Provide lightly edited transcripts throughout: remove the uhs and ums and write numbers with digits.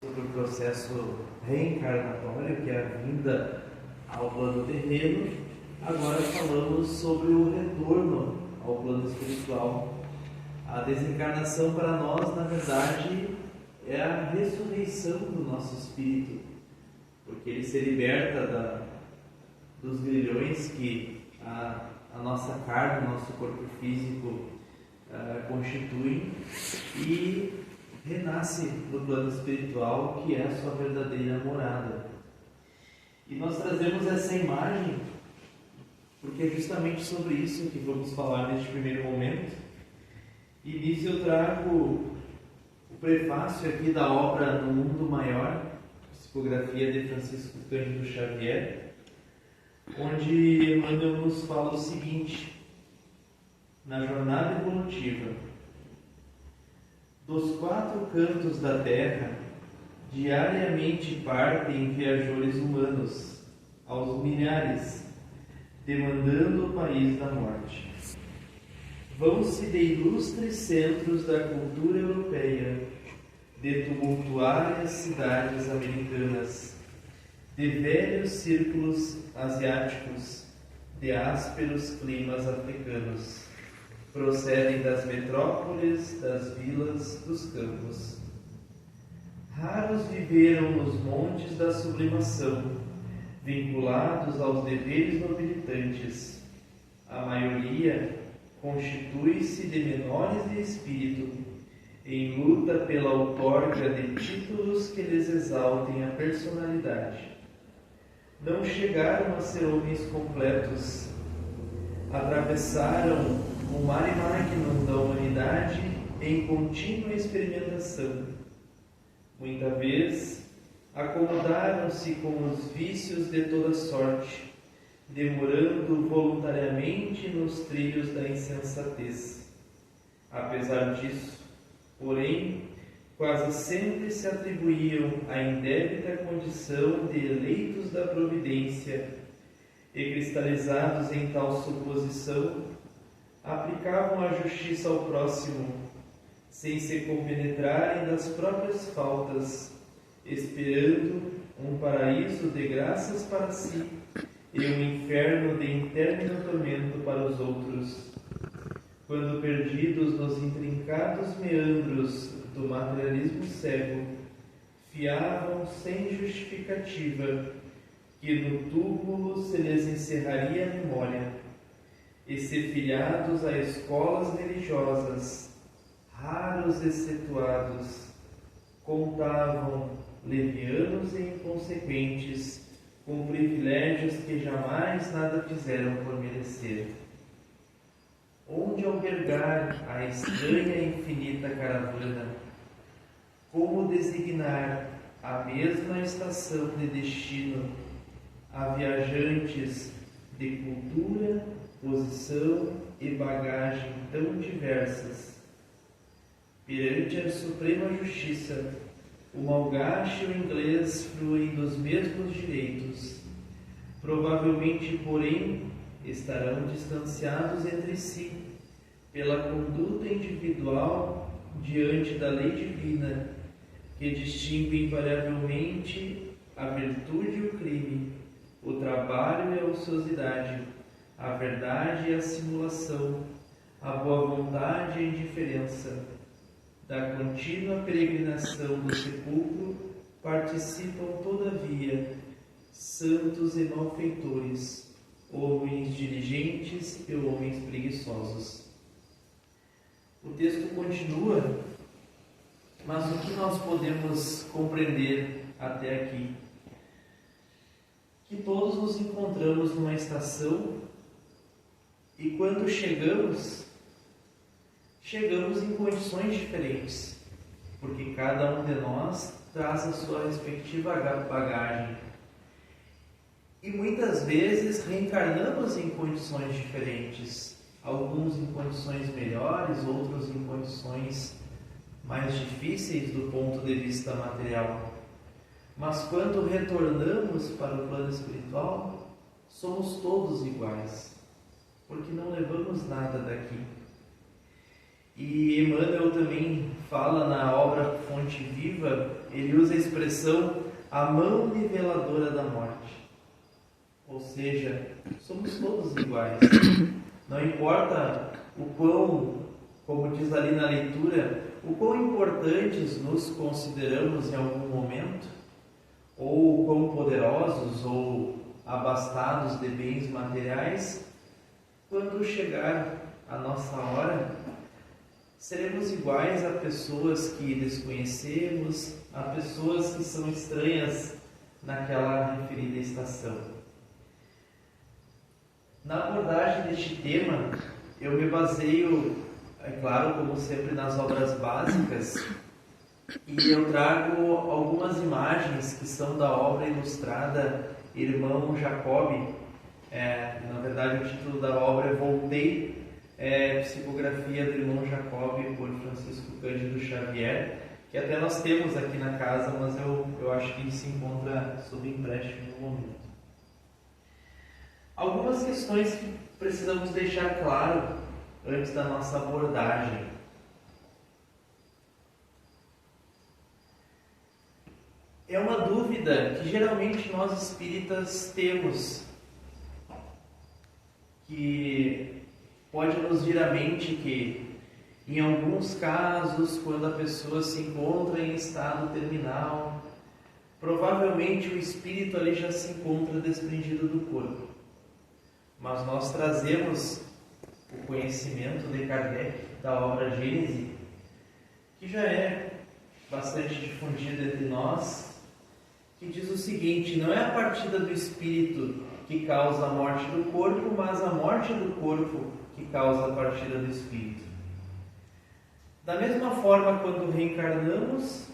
sobre o processo reencarnatório, que é a vinda ao plano terreno. Agora falamos sobre o retorno ao plano espiritual. A desencarnação para nós, na verdade, é a ressurreição do nosso espírito, porque ele se liberta dos grilhões que a nossa carne, o nosso corpo físico constituem, e renasce no plano espiritual, que é a sua verdadeira morada. E nós trazemos essa imagem porque é justamente sobre isso que vamos falar neste primeiro momento. E nisso eu trago o prefácio aqui da obra No Mundo Maior, psicografia de Francisco Cândido Xavier, onde Emmanuel nos fala o seguinte: na jornada evolutiva, dos 4 cantos da terra, diariamente partem viajores humanos, aos milhares, demandando o país da morte. Vão-se de ilustres centros da cultura europeia, de tumultuárias cidades americanas, de velhos círculos asiáticos, de ásperos climas africanos. Procedem das metrópoles, das vilas, dos campos. Raros viveram nos montes da sublimação, vinculados aos deveres nobilitantes. A maioria constitui-se de menores de espírito, em luta pela outorga de títulos que lhes exaltem a personalidade. Não chegaram a ser homens completos. Atravessaram o mare magnum da humanidade em contínua experimentação. Muita vez acomodaram-se com os vícios de toda sorte, demorando voluntariamente nos trilhos da insensatez. Apesar disso, porém, quase sempre se atribuíam a indébita condição de eleitos da providência e, cristalizados em tal suposição, aplicavam a justiça ao próximo, sem se compenetrarem das próprias faltas, esperando um paraíso de graças para si e um inferno de interno tormento para os outros. Quando perdidos nos intrincados meandros do materialismo cego, fiavam sem justificativa que no túmulo se lhes encerraria a memória, e se filiados a escolas religiosas, raros excetuados, contavam, levianos e inconsequentes, com privilégios que jamais nada fizeram por merecer. Onde albergar a estranha e infinita caravana? Como designar a mesma estação de destino a viajantes de cultura, posição e bagagem tão diversas? Perante a suprema justiça, o malgache e o inglês fruem dos mesmos direitos. Provavelmente, porém, estarão distanciados entre si pela conduta individual diante da lei divina, que distingue invariavelmente a virtude e o crime, o trabalho e a ociosidade, a verdade e a simulação, a boa vontade e a indiferença. Da contínua peregrinação do sepulcro participam, todavia, santos e malfeitores, homens diligentes e homens preguiçosos. O texto continua, mas o que nós podemos compreender até aqui? Que todos nos encontramos numa estação e quando chegamos em condições diferentes, porque cada um de nós traz a sua respectiva bagagem. E muitas vezes reencarnamos em condições diferentes, alguns em condições melhores, outros em condições mais difíceis do ponto de vista material. Mas quando retornamos para o plano espiritual, somos todos iguais, porque não levamos nada daqui. E Emmanuel também fala na obra Fonte Viva, ele usa a expressão a mão niveladora da morte. Ou seja, somos todos iguais. Não importa o quão, como diz ali na leitura, o quão importantes nos consideramos em algum momento, ou o quão poderosos ou abastados de bens materiais, quando chegar a nossa hora, seremos iguais a pessoas que desconhecemos, a pessoas que são estranhas naquela referida estação. Na abordagem deste tema, eu me baseio, é claro, como sempre, nas obras básicas, e eu trago algumas imagens que são da obra ilustrada Irmão Jacob. Na verdade, o título da obra é Voltei, psicografia do Irmão Jacob por Francisco Cândido Xavier, que até nós temos aqui na casa, mas eu acho que se encontra sob empréstimo no momento. Algumas questões que precisamos deixar claro antes da nossa abordagem. É uma dúvida que geralmente nós espíritas temos, que pode nos vir à mente que, em alguns casos, quando a pessoa se encontra em estado terminal, provavelmente o espírito ali já se encontra desprendido do corpo. Mas nós trazemos o conhecimento de Kardec, da obra Gênese, que já é bastante difundido entre nós, que diz o seguinte: não é a partida do espírito que causa a morte do corpo, mas a morte do corpo que causa a partida do espírito. Da mesma forma, quando reencarnamos,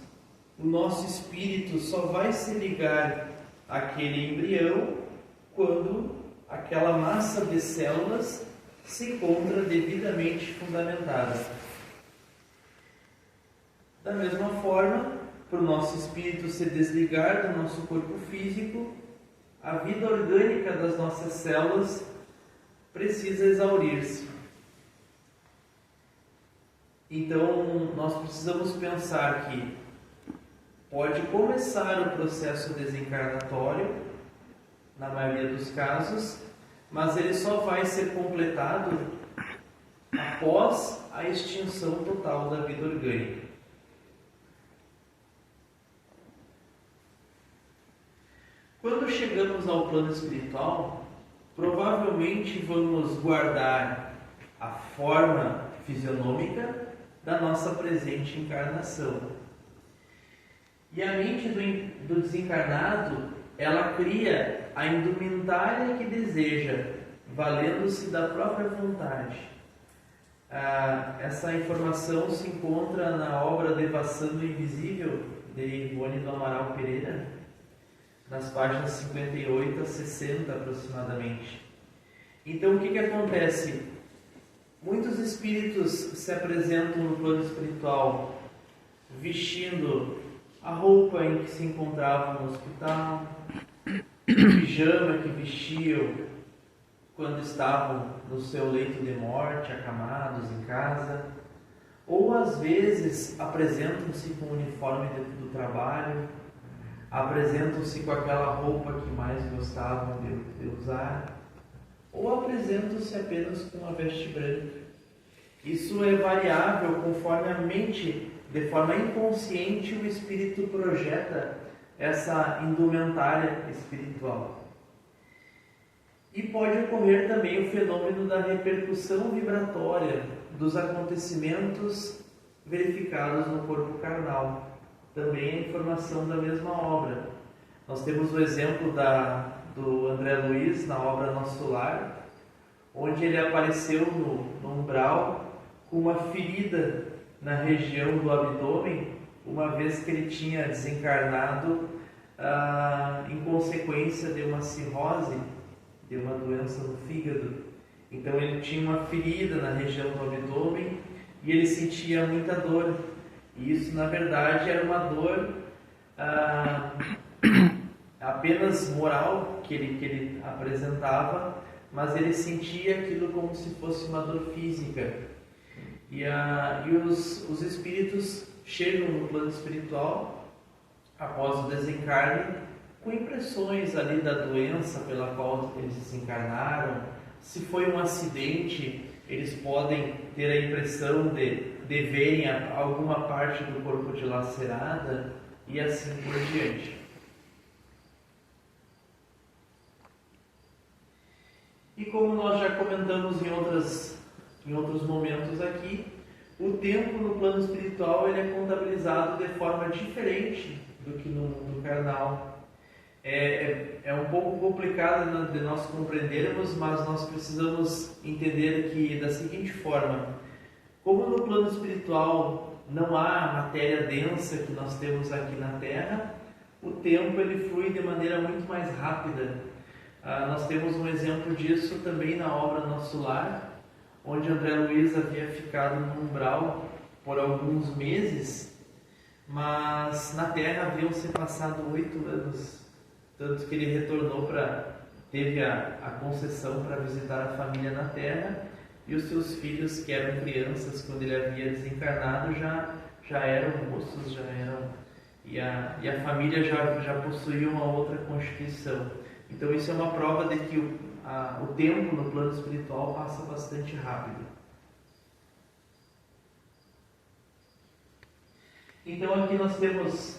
o nosso espírito só vai se ligar àquele embrião quando aquela massa de células se encontra devidamente fundamentada. Da mesma forma, para o nosso espírito se desligar do nosso corpo físico, a vida orgânica das nossas células precisa exaurir-se. Então, nós precisamos pensar que pode começar o processo desencarnatório, na maioria dos casos, mas ele só vai ser completado após a extinção total da vida orgânica. Quando chegamos ao plano espiritual, provavelmente vamos guardar a forma fisionômica da nossa presente encarnação. E a mente do desencarnado, ela cria a indumentária que deseja, valendo-se da própria vontade. Essa informação se encontra na obra Devassando o Invisível, de Ivone do Amaral Pereira, nas páginas 58 a 60 aproximadamente. Então, o que acontece? Muitos espíritos se apresentam no plano espiritual vestindo a roupa em que se encontravam no hospital, o pijama que vestiam quando estavam no seu leito de morte, acamados em casa, ou às vezes apresentam-se com o uniforme do trabalho, apresentam-se com aquela roupa que mais gostavam de usar, ou apresentam-se apenas com a veste branca. Isso é variável conforme a mente, de forma inconsciente, o espírito projeta essa indumentária espiritual. E pode ocorrer também o fenômeno da repercussão vibratória dos acontecimentos verificados no corpo carnal. Também é informação da mesma obra. Nós temos o exemplo do André Luiz na obra Nosso Lar, onde ele apareceu no umbral com uma ferida na região do abdômen, uma vez que ele tinha desencarnado em consequência de uma cirrose, de uma doença no fígado. Então ele tinha uma ferida na região do abdômen e ele sentia muita dor. E isso, na verdade, era uma dor apenas moral que ele apresentava, mas ele sentia aquilo como se fosse uma dor física. E os espíritos chegam no plano espiritual após o desencarne com impressões ali da doença pela qual eles desencarnaram. Se foi um acidente, eles podem ter a impressão de verem alguma parte do corpo dilacerada e assim por diante. E como nós já comentamos em outros momentos aqui, o tempo no plano espiritual ele é contabilizado de forma diferente do que no mundo carnal. É um pouco complicado de nós compreendermos, mas nós precisamos entender que da seguinte forma: como no plano espiritual não há a matéria densa que nós temos aqui na Terra, o tempo ele flui de maneira muito mais rápida. Nós temos um exemplo disso também na obra Nosso Lar, onde André Luiz havia ficado no umbral por alguns meses, mas na Terra haviam se passado 8 anos. Tanto que ele retornou teve a concessão para visitar a família na Terra, e os seus filhos, que eram crianças quando ele havia desencarnado, já eram moços, e a família já possuía uma outra constituição. Então isso é uma prova de que o tempo no plano espiritual passa bastante rápido. Então aqui nós temos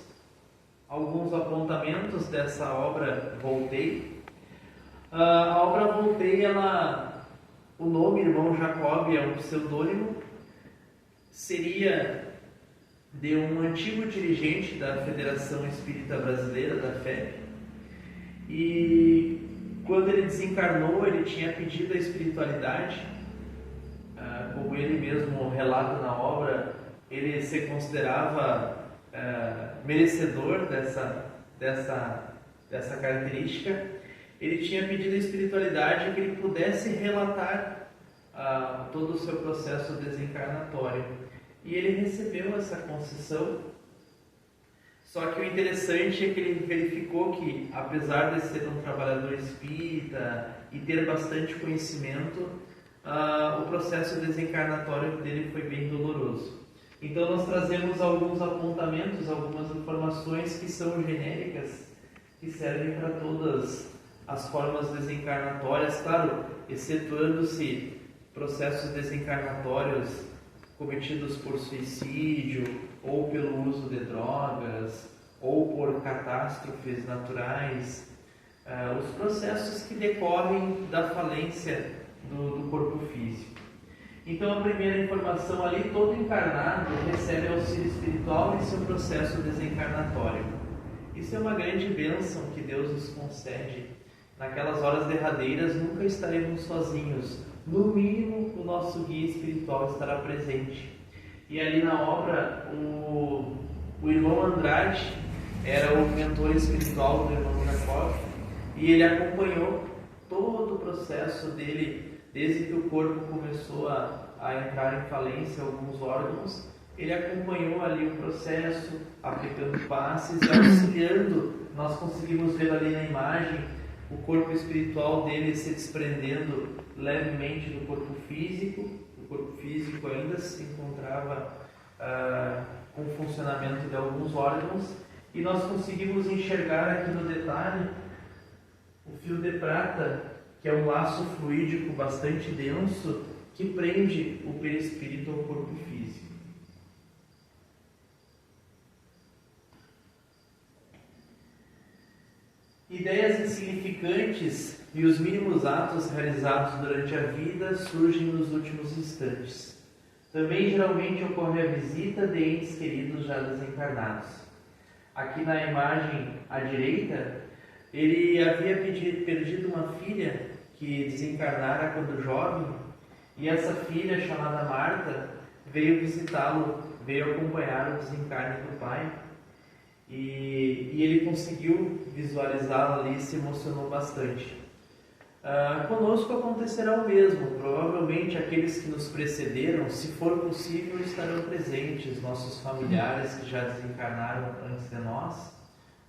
alguns apontamentos dessa obra Voltei. A obra Voltei, o nome Irmão Jacob é um pseudônimo, seria de um antigo dirigente da Federação Espírita Brasileira, da FEB, e quando ele desencarnou, ele tinha pedido a espiritualidade, como ele mesmo relata na obra, ele se considerava merecedor dessa característica. Ele tinha pedido a espiritualidade que ele pudesse relatar todo o seu processo desencarnatório, e ele recebeu essa concessão. Só que o interessante é que ele verificou que, apesar de ser um trabalhador espírita e ter bastante conhecimento, o processo desencarnatório dele foi bem doloroso. Então nós trazemos alguns apontamentos, algumas informações que são genéricas, que servem para todas as formas desencarnatórias, claro, excetuando-se processos desencarnatórios cometidos por suicídio, ou pelo uso de drogas, ou por catástrofes naturais, os processos que decorrem da falência do corpo físico. Então a primeira informação ali: todo encarnado recebe auxílio espiritual em seu processo desencarnatório. Isso é uma grande bênção que Deus nos concede. Naquelas horas derradeiras nunca estaremos sozinhos. No mínimo, o nosso guia espiritual estará presente. E ali na obra, o irmão Andrade era o mentor espiritual do irmão Jacob, e ele acompanhou todo o processo dele. Desde que o corpo começou a entrar em falência, alguns órgãos, ele acompanhou ali o processo, aplicando passes, auxiliando. Nós conseguimos ver ali na imagem o corpo espiritual dele se desprendendo levemente do corpo físico. O corpo físico ainda se encontrava com o funcionamento de alguns órgãos, e nós conseguimos enxergar aqui no detalhe o fio de prata, que é um laço fluídico bastante denso que prende o perispírito ao corpo físico. Ideias insignificantes e os mínimos atos realizados durante a vida surgem nos últimos instantes. Também geralmente ocorre a visita de entes queridos já desencarnados. Aqui na imagem à direita, ele havia perdido uma filha que desencarnara quando jovem, e essa filha, chamada Marta, veio visitá-lo, veio acompanhar o desencarne do pai, e ele conseguiu visualizá-la ali e se emocionou bastante. Conosco acontecerá o mesmo. Provavelmente aqueles que nos precederam, se for possível, estarão presentes, nossos familiares que já desencarnaram antes de nós,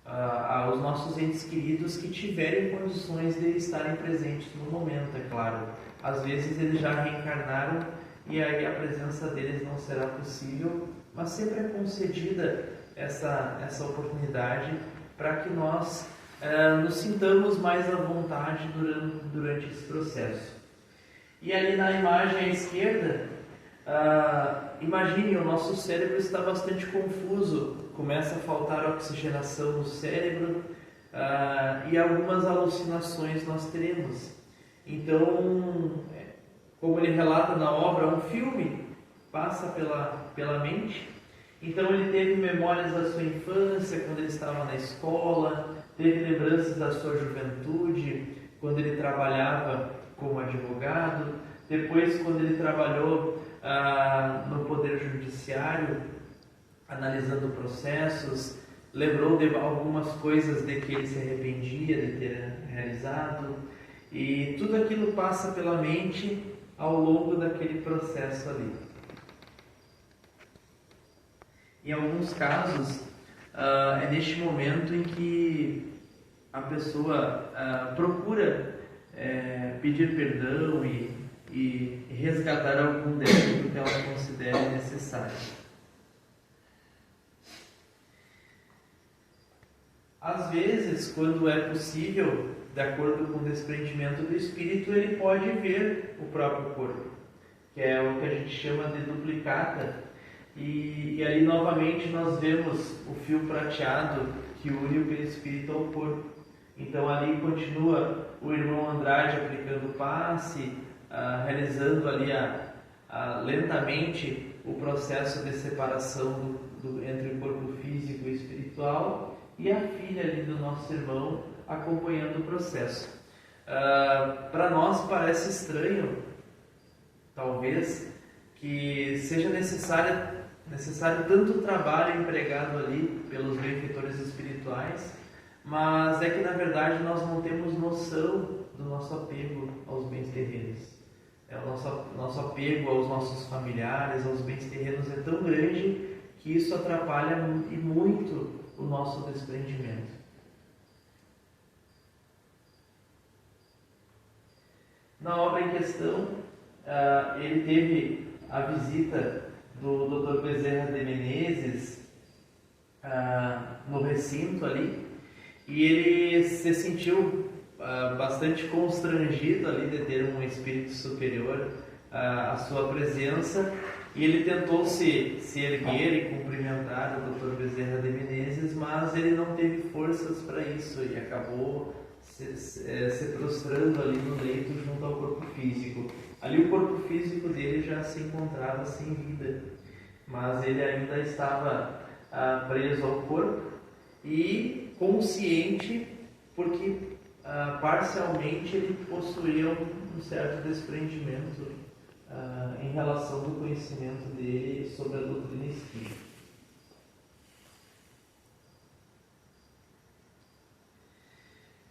aos nossos entes queridos que tiverem condições de estarem presentes no momento, é claro. Às vezes eles já reencarnaram e aí a presença deles não será possível, mas sempre é concedida essa oportunidade para que nós nos sintamos mais à vontade durante esse processo. E ali na imagem à esquerda, imagine, o nosso cérebro está bastante confuso, começa a faltar oxigenação no cérebro e algumas alucinações nós teremos. Então, como ele relata na obra, um filme passa pela mente. Então ele teve memórias da sua infância, quando ele estava na escola, teve lembranças da sua juventude, quando ele trabalhava como advogado, depois quando ele trabalhou no Poder Judiciário, analisando processos, lembrou de algumas coisas de que ele se arrependia de ter realizado, e tudo aquilo passa pela mente ao longo daquele processo ali. Em alguns casos, é neste momento em que a pessoa procura pedir perdão e resgatar algum débito que ela considere necessário. Às vezes, quando é possível, de acordo com o desprendimento do espírito, ele pode ver o próprio corpo, que é o que a gente chama de duplicata, e ali novamente nós vemos o fio prateado que une o perispírito ao corpo. Então ali continua o irmão Andrade aplicando o passe, realizando ali lentamente o processo de separação entre o corpo físico e espiritual, e a filha ali do nosso irmão acompanhando o processo. Para nós parece estranho, talvez, que seja necessário tanto trabalho empregado ali pelos benfeitores espirituais, mas é que na verdade nós não temos noção do nosso apego aos bens terrenos. O nosso apego aos nossos familiares, aos bens terrenos é tão grande que isso atrapalha e muito o nosso desprendimento. Na obra em questão, ele teve a visita do Dr. Bezerra de Menezes no recinto ali, e ele se sentiu bastante constrangido ali de ter um espírito superior à sua presença, e ele tentou se erguer e cumprimentar o Dr. Bezerra de Menezes, mas ele não teve forças para isso e acabou se prostrando ali no leito junto ao corpo físico. Ali o corpo físico dele já se encontrava sem vida, mas ele ainda estava preso ao corpo e consciente, porque parcialmente ele possuía um certo desprendimento em relação do conhecimento dele sobre a doutrina espírita.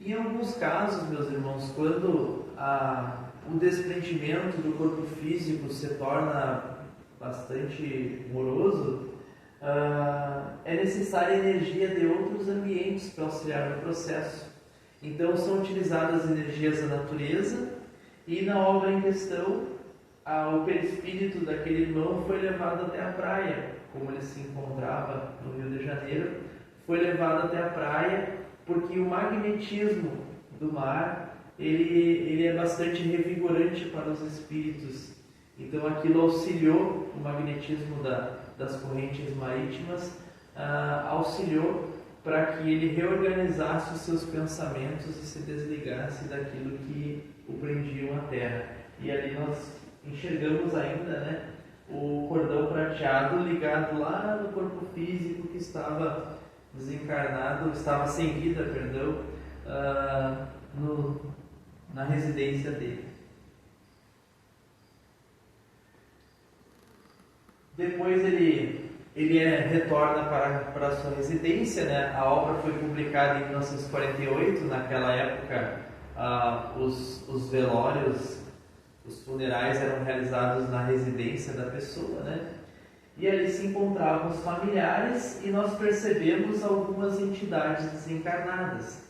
Em alguns casos, meus irmãos, quando o desprendimento do corpo físico se torna bastante moroso, é necessária a energia de outros ambientes para auxiliar no processo. Então são utilizadas energias da natureza, e na obra em questão, o perispírito daquele irmão foi levado até a praia, como ele se encontrava no Rio de Janeiro, foi levado até a praia porque o magnetismo do mar ele é bastante revigorante para os espíritos. Então aquilo auxiliou, o magnetismo das correntes marítimas auxiliou para que ele reorganizasse os seus pensamentos e se desligasse daquilo que o prendiam à terra. E ali nós enxergamos ainda, o cordão prateado ligado lá no corpo físico que estava desencarnado, estava sem vida, na residência dele. Depois ele retorna para a sua residência, A obra foi publicada em 1948, naquela época os velórios, os funerais eram realizados na residência da pessoa, E ali se encontravam os familiares, e nós percebemos algumas entidades desencarnadas.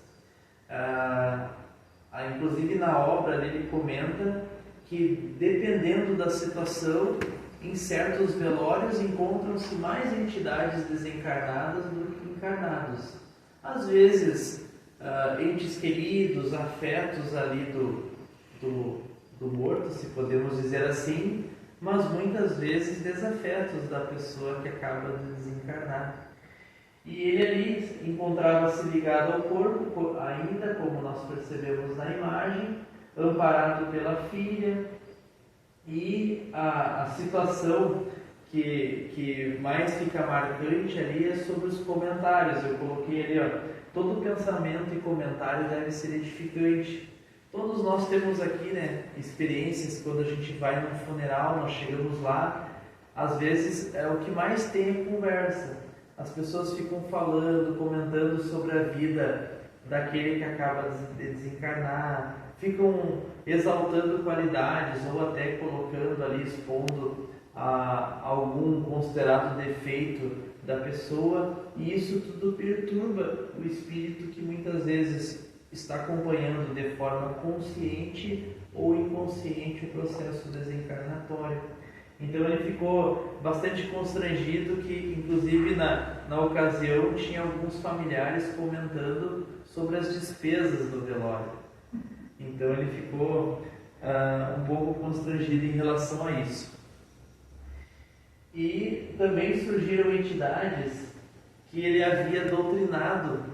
Inclusive na obra ele comenta que, dependendo da situação, em certos velórios encontram-se mais entidades desencarnadas do que encarnados. Às vezes, entes queridos, afetos ali do morto, se podemos dizer assim, mas muitas vezes desafetos da pessoa que acaba de desencarnar. E ele ali encontrava-se ligado ao corpo, ainda como nós percebemos na imagem, amparado pela filha. E a situação que mais fica marcante ali é sobre os comentários. Eu coloquei ali, todo pensamento e comentário deve ser edificante. Todos nós temos aqui, experiências quando a gente vai num funeral, nós chegamos lá, às vezes o que mais tem é conversa. As pessoas ficam falando, comentando sobre a vida daquele que acaba de desencarnar, ficam exaltando qualidades ou até colocando ali, expondo algum considerado defeito da pessoa, e isso tudo perturba o espírito que muitas vezes está acompanhando de forma consciente ou inconsciente o processo desencarnatório. Então ele ficou bastante constrangido que, inclusive, na ocasião, tinha alguns familiares comentando sobre as despesas do velório. Então ele ficou um pouco constrangido em relação a isso. E também surgiram entidades que ele havia doutrinado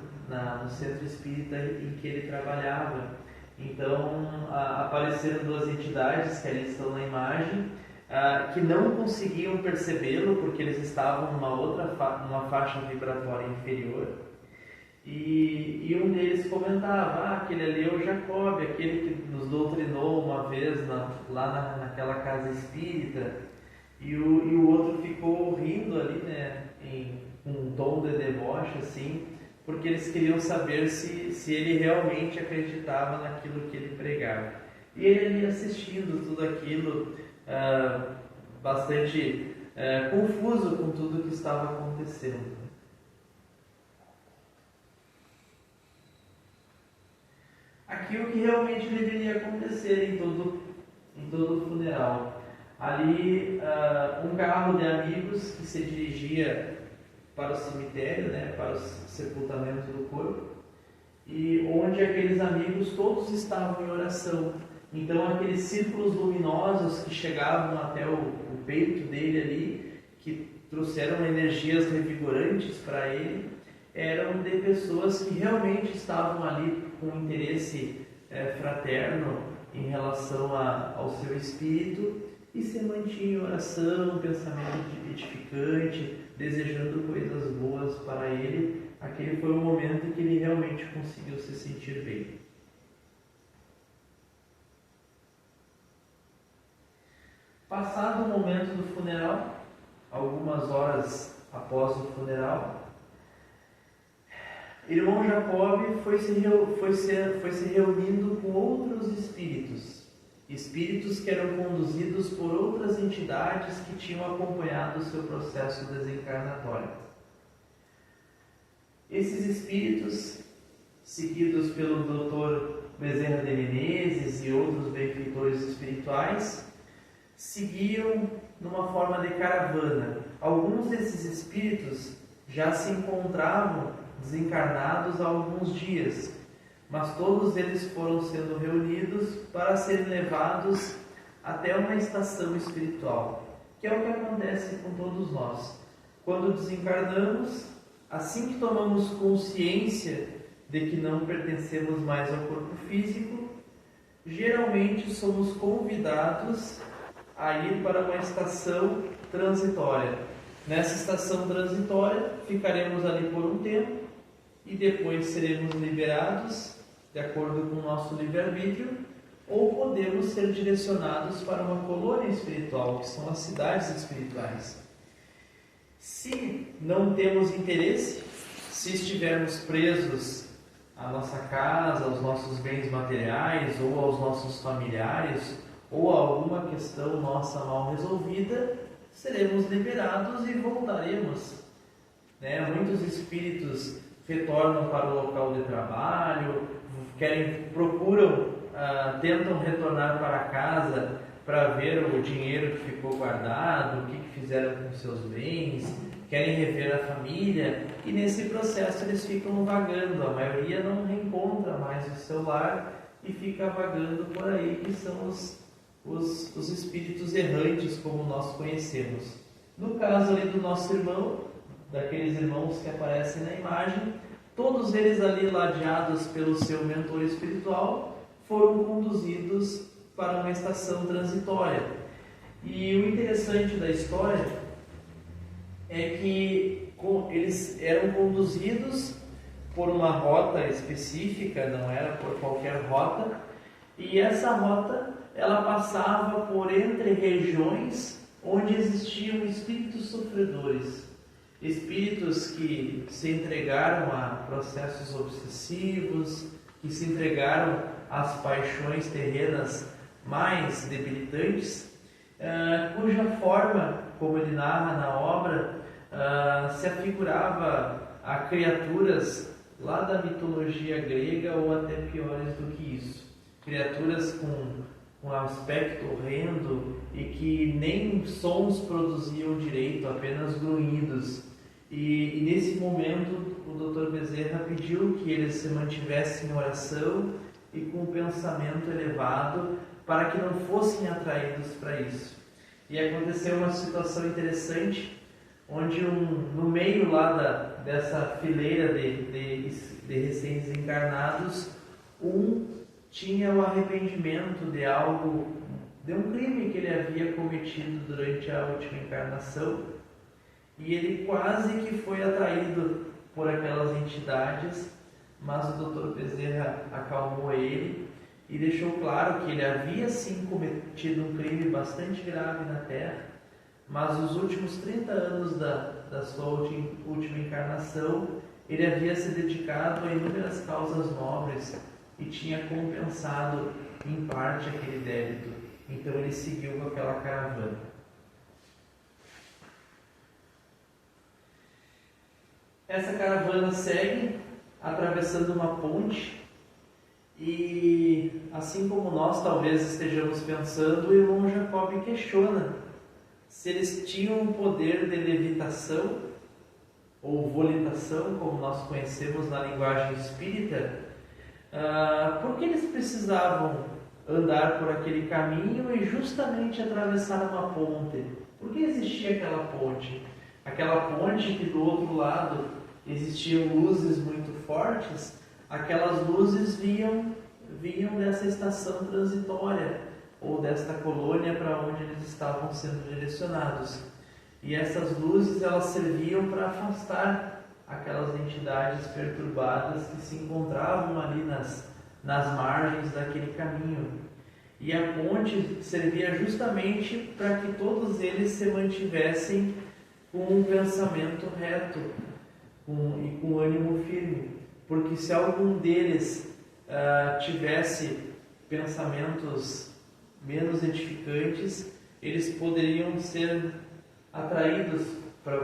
no centro espírita em que ele trabalhava. Então apareceram duas entidades que ali estão na imagem, que não conseguiam percebê-lo porque eles estavam numa faixa vibratória inferior, e um deles comentava: aquele ali é o Jacob, aquele que nos doutrinou uma vez lá naquela casa espírita. E o outro ficou rindo ali, em um tom de deboche, assim, porque eles queriam saber se ele realmente acreditava naquilo que ele pregava. E ele ali assistindo tudo aquilo, bastante confuso com tudo que estava acontecendo. Aqui o que realmente deveria acontecer em todo funeral. Ali um carro de amigos que se dirigia para o cemitério, para o sepultamento do corpo, e onde aqueles amigos todos estavam em oração. Então aqueles círculos luminosos que chegavam até o peito dele ali, que trouxeram energias revigorantes para ele, eram de pessoas que realmente estavam ali com interesse fraterno em relação ao seu espírito, e se mantinha em oração, pensamento edificante, desejando coisas boas para ele. Aquele foi o momento em que ele realmente conseguiu se sentir bem. Passado o momento do funeral, algumas horas após o funeral, irmão Jacob foi se reunindo com outros espíritos que eram conduzidos por outras entidades que tinham acompanhado o seu processo desencarnatório. Esses espíritos, seguidos pelo Dr. Bezerra de Menezes e outros benfeitores espirituais, seguiam numa forma de caravana. Alguns desses espíritos já se encontravam desencarnados há alguns dias, mas todos eles foram sendo reunidos para serem levados até uma estação espiritual, que é o que acontece com todos nós. Quando desencarnamos, assim que tomamos consciência de que não pertencemos mais ao corpo físico, geralmente somos convidados a ir para uma estação transitória. Nessa estação transitória, ficaremos ali por um tempo e depois seremos liberados de acordo com o nosso livre-arbítrio, ou podemos ser direcionados para uma colônia espiritual, que são as cidades espirituais. Se não temos interesse, se estivermos presos à nossa casa, aos nossos bens materiais, ou aos nossos familiares, ou a alguma questão nossa mal resolvida, seremos liberados e voltaremos. Muitos espíritos retornam para o local de trabalho, tentam retornar para casa para ver o dinheiro que ficou guardado, o que fizeram com seus bens, querem rever a família, e nesse processo eles ficam vagando. A maioria não reencontra mais o seu lar e fica vagando por aí, que são os espíritos errantes, como nós conhecemos. No caso ali do nosso irmão, daqueles irmãos que aparecem na imagem, todos eles ali ladeados pelo seu mentor espiritual, foram conduzidos para uma estação transitória. E o interessante da história é que eles eram conduzidos por uma rota específica, não era por qualquer rota, e essa rota ela passava por entre regiões onde existiam espíritos sofredores, espíritos que se entregaram a processos obsessivos, que se entregaram às paixões terrenas mais debilitantes, cuja forma, como ele narra na obra, se afigurava a criaturas lá da mitologia grega ou até piores do que isso. Criaturas com aspecto horrendo e que nem sons produziam direito, apenas grunhidos. E nesse momento o Dr. Bezerra pediu que eles se mantivessem em oração e com um pensamento elevado para que não fossem atraídos para isso. E aconteceu uma situação interessante, onde no meio lá dessa fileira de recém-desencarnados, tinha o arrependimento de algo, de um crime que ele havia cometido durante a última encarnação, e ele quase que foi atraído por aquelas entidades, mas o Dr. Bezerra acalmou ele e deixou claro que ele havia sim cometido um crime bastante grave na Terra, mas os últimos 30 anos da sua última encarnação, ele havia se dedicado a inúmeras causas nobres e tinha compensado em parte aquele débito. Então ele seguiu com aquela caravana. Essa caravana segue atravessando uma ponte e, assim como nós talvez estejamos pensando, o irmão Jacob questiona se eles tinham um poder de levitação ou volitação, como nós conhecemos na linguagem espírita. Por que eles precisavam andar por aquele caminho e justamente atravessar uma ponte? Por que existia aquela ponte? Aquela ponte que do outro lado existiam luzes muito fortes, aquelas luzes vinham dessa estação transitória ou desta colônia para onde eles estavam sendo direcionados. E essas luzes elas serviam para afastar aquelas entidades perturbadas que se encontravam ali nas margens daquele caminho. E a ponte servia justamente para que todos eles se mantivessem com um pensamento reto e com ânimo firme. Porque se algum deles tivesse pensamentos menos edificantes, eles poderiam ser atraídos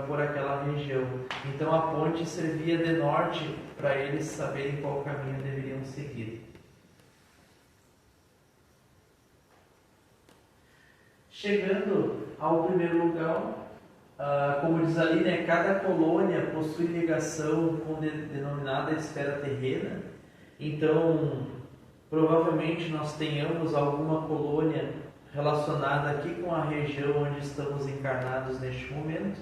por aquela região. Então a ponte servia de norte para eles saberem qual caminho deveriam seguir. Chegando ao primeiro lugar, como diz ali, né, cada colônia possui ligação com denominada esfera terrena. Então, provavelmente nós tenhamos alguma colônia relacionada aqui com a região onde estamos encarnados neste momento.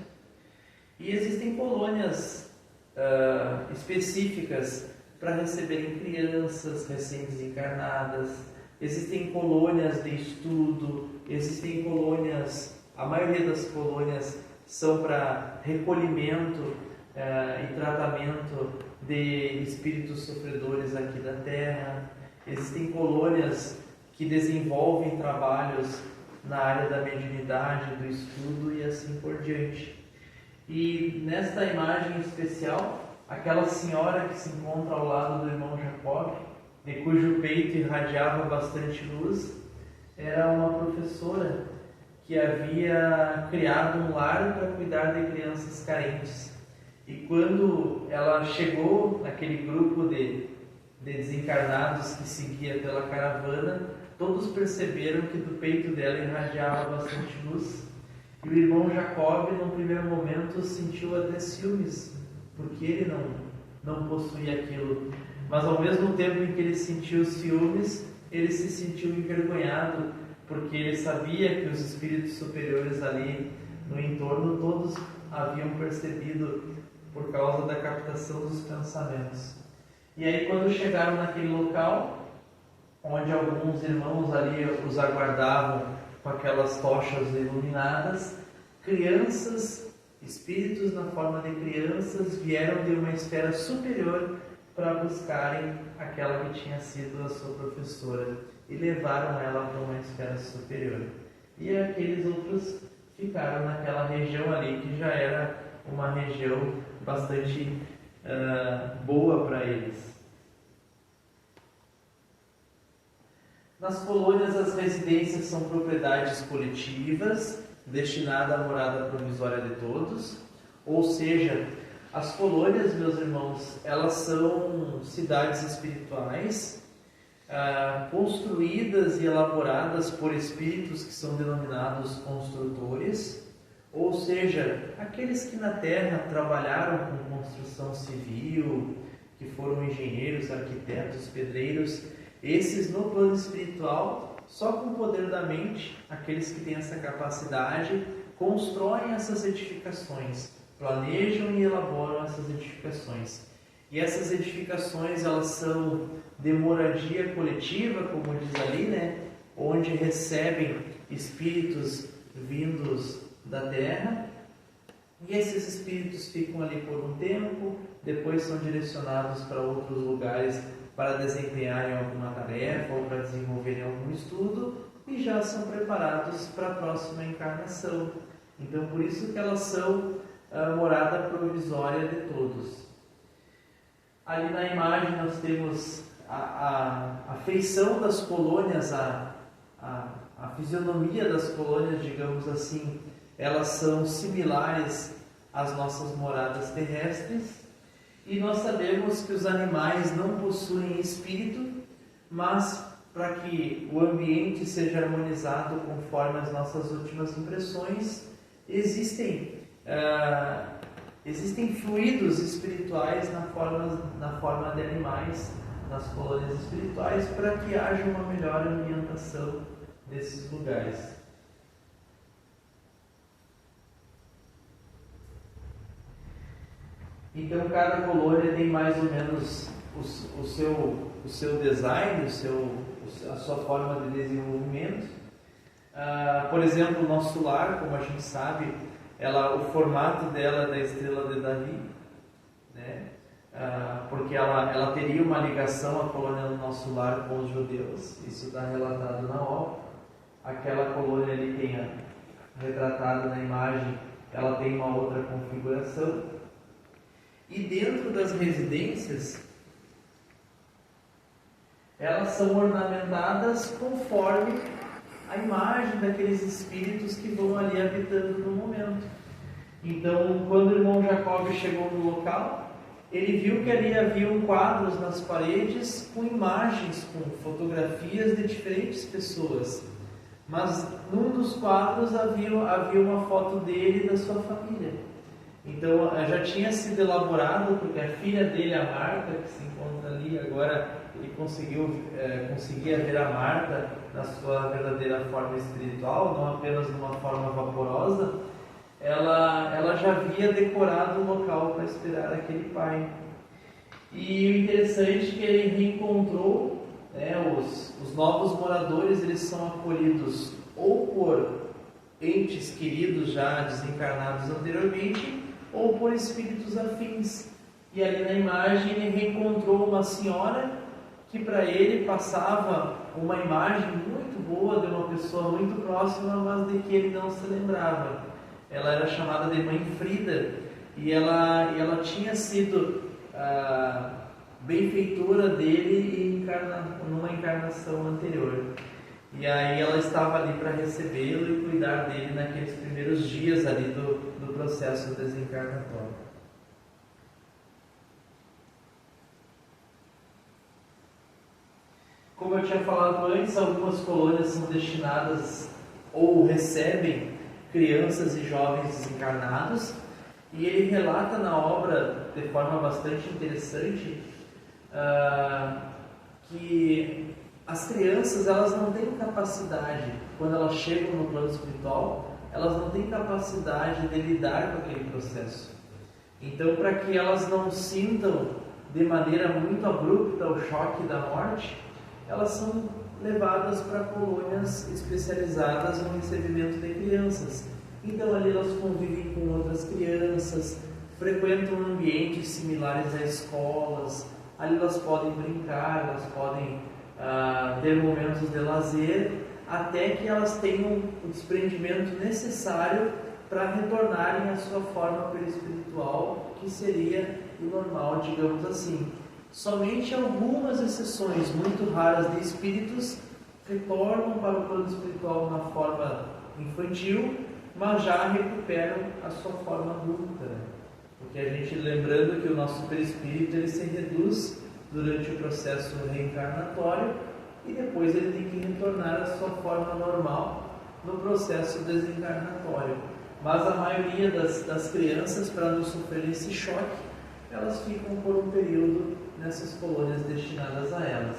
E existem colônias específicas para receberem crianças recém-desencarnadas. Existem colônias de estudo, existem colônias, a maioria das colônias são para recolhimento e tratamento de espíritos sofredores aqui da Terra. Existem colônias que desenvolvem trabalhos na área da mediunidade, do estudo e assim por diante. E nesta imagem especial, aquela senhora que se encontra ao lado do irmão Jacob, de cujo peito irradiava bastante luz, era uma professora que havia criado um lar para cuidar de crianças carentes. E quando ela chegou naquele grupo de de desencarnados que seguia pela caravana, todos perceberam que do peito dela irradiava bastante luz. E o irmão Jacob, num primeiro momento, sentiu até ciúmes, porque ele não possuía aquilo. Mas ao mesmo tempo em que ele sentiu ciúmes, ele se sentiu envergonhado, porque ele sabia que os espíritos superiores ali no entorno todos haviam percebido por causa da captação dos pensamentos. E aí, quando chegaram naquele local, onde alguns irmãos ali os aguardavam com aquelas tochas iluminadas, crianças, espíritos na forma de crianças, vieram de uma esfera superior para buscarem aquela que tinha sido a sua professora e levaram ela para uma esfera superior. E aqueles outros ficaram naquela região ali, que já era uma região bastante boa para eles. Nas colônias, as residências são propriedades coletivas, destinadas à morada provisória de todos, ou seja, as colônias, meus irmãos, elas são cidades espirituais construídas e elaboradas por espíritos que são denominados construtores, ou seja, aqueles que na Terra trabalharam com construção civil, que foram engenheiros, arquitetos, pedreiros. Esses, no plano espiritual, só com o poder da mente, aqueles que têm essa capacidade, constroem essas edificações, planejam e elaboram essas edificações. E essas edificações, elas são de moradia coletiva, como diz ali, né? Onde recebem espíritos vindos da Terra, e esses espíritos ficam ali por um tempo, depois são direcionados para outros lugares para desempenharem alguma tarefa ou para desenvolverem algum estudo, e já são preparados para a próxima encarnação. Então, por isso que elas são a morada provisória de todos. Ali na imagem nós temos a feição das colônias, a fisionomia das colônias, digamos assim, elas são similares às nossas moradas terrestres. E nós sabemos que os animais não possuem espírito, mas para que o ambiente seja harmonizado conforme as nossas últimas impressões, existem fluidos espirituais na forma de animais nas colônias espirituais, para que haja uma melhor ambientação desses lugares. Então, cada colônia tem mais ou menos o seu design, a sua forma de desenvolvimento. Por exemplo, o nosso lar, como a gente sabe, o formato dela é da estrela de Davi, né? Porque ela teria uma ligação, a colônia do nosso lar, com os judeus. Isso está relatado na obra. Aquela colônia ali tem retratada na imagem, ela tem uma outra configuração. E dentro das residências, elas são ornamentadas conforme a imagem daqueles espíritos que vão ali habitando no momento. Então, quando o irmão Jacob chegou no local, ele viu que ali haviam quadros nas paredes com imagens, com fotografias de diferentes pessoas. Mas num dos quadros havia uma foto dele e da sua família. Então já tinha sido elaborado, porque a filha dele, a Marta, que se encontra ali agora, ele conseguia ver a Marta na sua verdadeira forma espiritual, não apenas numa forma vaporosa. Ela já havia decorado o local para esperar aquele pai. E o interessante é que ele reencontrou, né, os novos moradores. Eles são acolhidos ou por entes queridos já desencarnados anteriormente, ou por espíritos afins. E ali na imagem ele reencontrou uma senhora que para ele passava uma imagem muito boa de uma pessoa muito próxima, mas de que ele não se lembrava. Ela era chamada de Mãe Frida, e ela tinha sido benfeitora dele numa encarnação anterior. E aí ela estava ali para recebê-lo e cuidar dele naqueles primeiros dias ali do processo desencarnatório. Como eu tinha falado antes, algumas colônias são destinadas ou recebem crianças e jovens desencarnados, e ele relata na obra, de forma bastante interessante, que as crianças, elas não têm capacidade, quando elas chegam no plano espiritual, elas não têm capacidade de lidar com aquele processo. Então, para que elas não sintam de maneira muito abrupta o choque da morte, elas são levadas para colônias especializadas no recebimento de crianças. Então, ali elas convivem com outras crianças, frequentam ambientes similares a escolas, ali elas podem brincar, elas podem ter momentos de lazer, até que elas tenham o desprendimento necessário para retornarem à sua forma perispiritual, que seria o normal, digamos assim. Somente algumas exceções muito raras de espíritos retornam para o plano espiritual na forma infantil, mas já recuperam a sua forma adulta, né? Porque a gente, lembrando que o nosso perispírito ele se reduz durante o processo reencarnatório e depois ele tem que retornar à sua forma normal no processo desencarnatório. Mas a maioria das crianças, para não sofrer esse choque, elas ficam por um período nessas colônias destinadas a elas.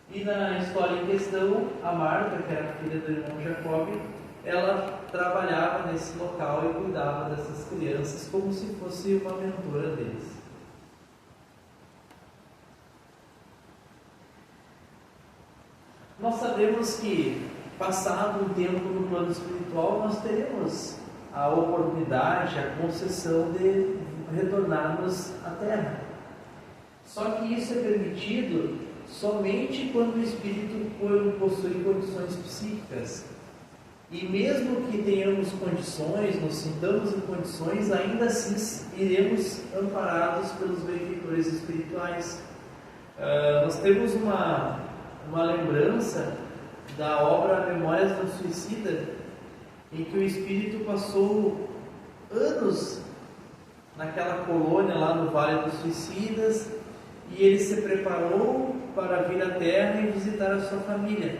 E na história em questão, a Marta, que era filha do irmão Jacob, ela trabalhava nesse local e cuidava dessas crianças como se fosse uma mentora deles. Nós sabemos que, passado um tempo no plano espiritual, nós teremos a oportunidade, a concessão de retornarmos à Terra. Só que isso é permitido somente quando o espírito possui condições psíquicas. E mesmo que tenhamos condições, nos sintamos em condições, ainda assim iremos amparados pelos benfeitores espirituais. Nós temos uma lembrança da obra Memórias do Suicida, em que o espírito passou anos naquela colônia lá no Vale dos Suicidas, e ele se preparou para vir à Terra e visitar a sua família.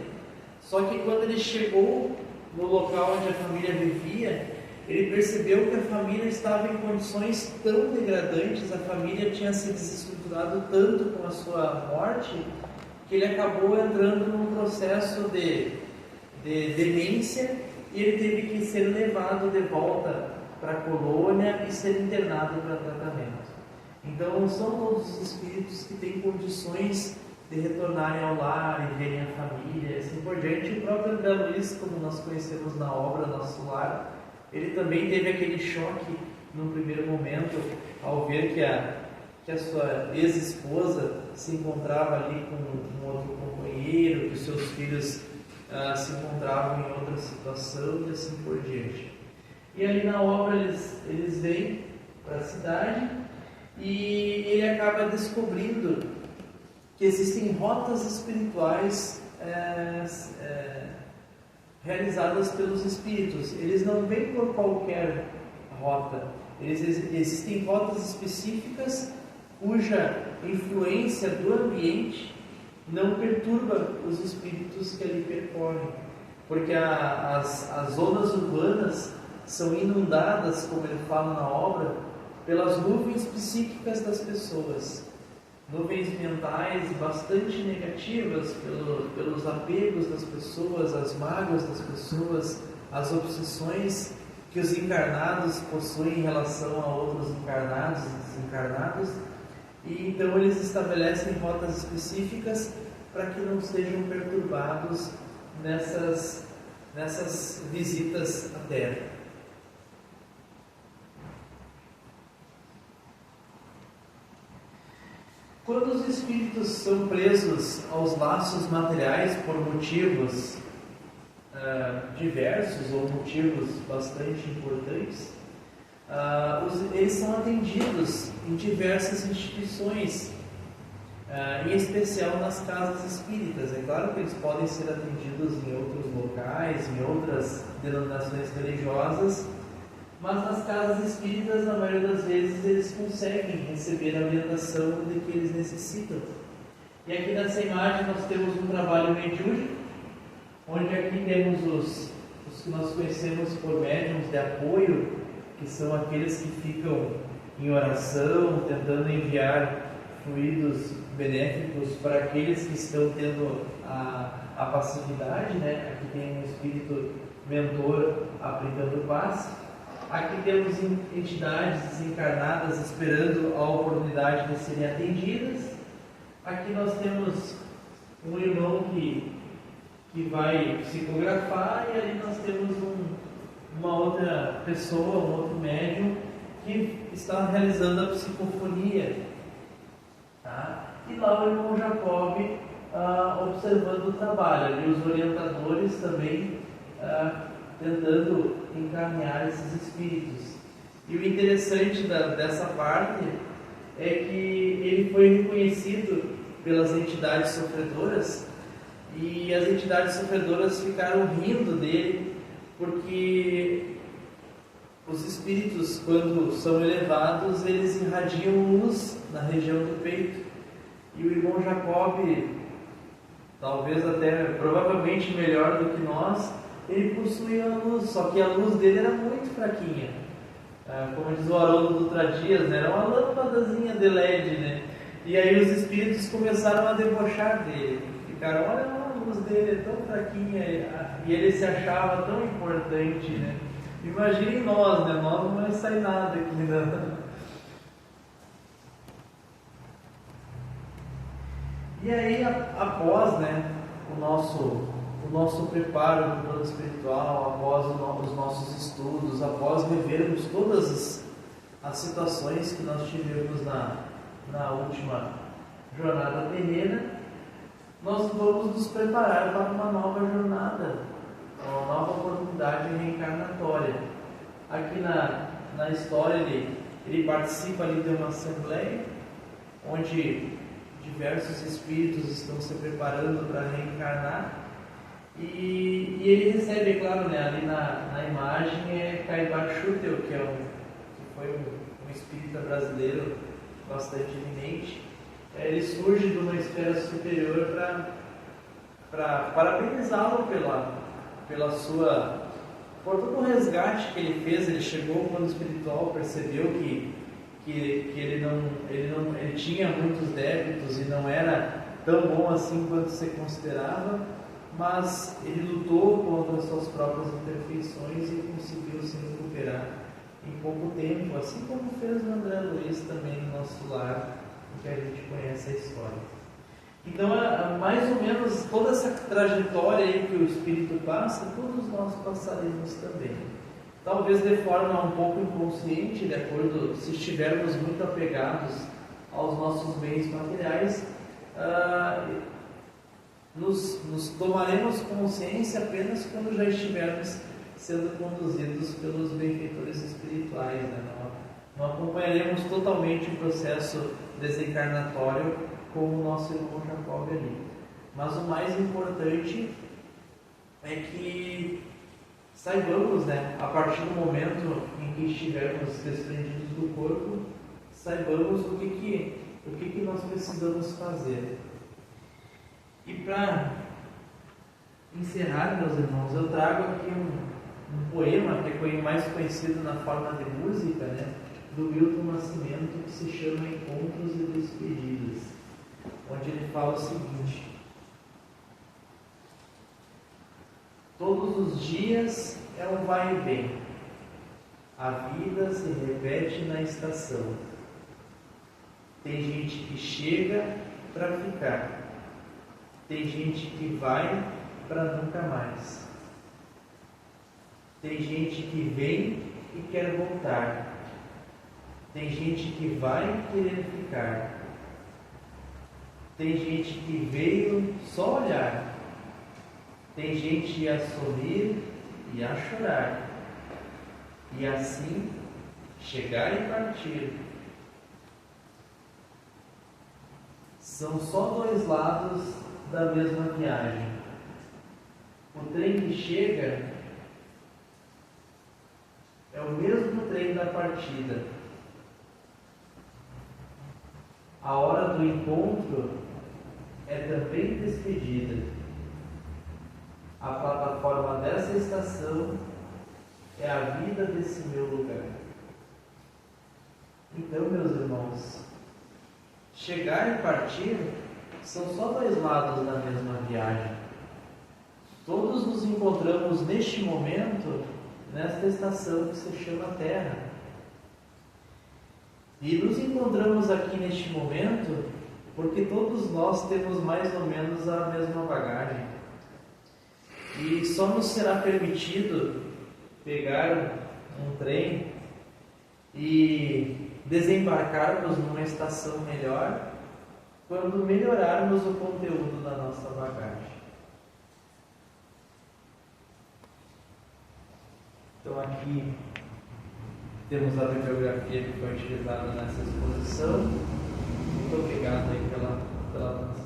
Só que quando ele chegou no local onde a família vivia, ele percebeu que a família estava em condições tão degradantes, a família tinha se desestruturado tanto com a sua morte, que ele acabou entrando num processo de demência, e ele teve que ser levado de volta para a colônia e ser internado para tratamento. Então, não são todos os espíritos que têm condições de retornarem ao lar e verem a família, assim por diante. O próprio André Luiz, como nós conhecemos na obra Nosso Lar, ele também teve aquele choque no primeiro momento ao ver que a sua ex-esposa se encontrava ali com um outro companheiro, que os seus filhos se encontravam em outra situação e assim por diante. E ali na obra eles vêm para a cidade e ele acaba descobrindo que existem rotas espirituais realizadas pelos espíritos. Eles não vêm por qualquer rota. Existem rotas específicas cuja influência do ambiente não perturba os espíritos que ali percorrem, porque as zonas urbanas são inundadas, como ele fala na obra, pelas nuvens psíquicas das pessoas, nuvens mentais bastante negativas pelos apegos das pessoas, as mágoas das pessoas, as obsessões que os encarnados possuem em relação a outros encarnados e desencarnados. E então eles estabelecem rotas específicas para que não sejam perturbados nessas visitas à Terra. Quando os espíritos são presos aos laços materiais por motivos diversos ou motivos bastante importantes, eles são atendidos em diversas instituições, em especial nas casas espíritas. É claro que eles podem ser atendidos em outros locais, em outras denominações religiosas, mas nas casas espíritas, na maioria das vezes, eles conseguem receber a orientação de que eles necessitam. E aqui nessa imagem nós temos um trabalho mediúnico, onde aqui temos os que nós conhecemos por médiuns de apoio, que são aqueles que ficam em oração, tentando enviar fluidos benéficos para aqueles que estão tendo a passividade, né? Aqui tem um espírito mentor aplicando paz. Aqui temos entidades desencarnadas esperando a oportunidade de serem atendidas. Aqui nós temos um irmão que vai psicografar, e ali nós temos uma outra pessoa, um outro médium que está realizando a psicofonia, tá? E lá o irmão Jacob observando o trabalho, ali os orientadores também tentando encaminhar esses espíritos. E o interessante dessa parte é que ele foi reconhecido pelas entidades sofredoras, e as entidades sofredoras ficaram rindo dele, porque os espíritos, quando são elevados, eles irradiam luz na região do peito. E o irmão Jacob, talvez até provavelmente melhor do que nós, ele possuía a luz, só que a luz dele era muito fraquinha. Como diz o Haroldo Dutra Dias, né? Era uma lâmpadazinha de LED, né? E aí os espíritos começaram a debochar dele. Ficaram, olha, a luz dele é tão fraquinha, e ele se achava tão importante, né? Imagine nós, né? Nós não vai sair nada aqui, né? E aí, após, né, o nosso preparo no plano espiritual, após os nossos estudos, após revermos todas as situações que nós tivemos na última jornada terrena, nós vamos nos preparar para uma nova jornada, uma nova oportunidade reencarnatória. Aqui na história ele participa ali de uma assembleia, onde diversos espíritos estão se preparando para reencarnar, e ele recebe, claro, né, ali na imagem é Caibar Schutel, que foi um espírita brasileiro bastante eminente. Ele surge de uma esfera superior para parabenizá-lo por todo o resgate que ele fez. Ele chegou ao plano espiritual, percebeu que ele tinha muitos débitos e não era tão bom assim quanto se considerava, mas ele lutou contra as suas próprias imperfeições e conseguiu se recuperar em pouco tempo, assim como fez o André Luiz também no nosso lar, que a gente conhece a história. Então, mais ou menos toda essa trajetória aí que o Espírito passa, todos nós passaremos também. Talvez de forma um pouco inconsciente, de acordo, se estivermos muito apegados aos nossos bens materiais, nos tomaremos consciência apenas quando já estivermos sendo conduzidos pelos benfeitores espirituais, né? Não acompanharemos totalmente o processo desencarnatório como o nosso irmão Jacob ali. Mas o mais importante é que saibamos, né, a partir do momento em que estivermos desprendidos do corpo, saibamos o que nós precisamos fazer. E para encerrar, meus irmãos, eu trago aqui um poema que é mais conhecido na forma de música, né, do Milton Nascimento, que se chama Encontros e Despedidas, onde ele fala o seguinte: todos os dias é um vai e vem, a vida se repete na estação. Tem gente que chega para ficar, tem gente que vai para nunca mais. Tem gente que vem e quer voltar. Tem gente que vai querer ficar. Tem gente que veio só olhar. Tem gente a sorrir e a chorar. E assim chegar e partir. São só dois lados da mesma viagem. O trem que chega é o mesmo trem da partida. A hora do encontro é também despedida. A plataforma dessa estação é a vida desse meu lugar. Então, meus irmãos, chegar e partir são só dois lados da mesma viagem. Todos nos encontramos neste momento, nesta estação que se chama Terra. E nos encontramos aqui neste momento porque todos nós temos mais ou menos a mesma bagagem. E só nos será permitido pegar um trem e desembarcarmos numa estação melhor quando melhorarmos o conteúdo da nossa bagagem. Então aqui temos a bibliografia que foi utilizada nessa exposição. Muito obrigado aí pela atenção.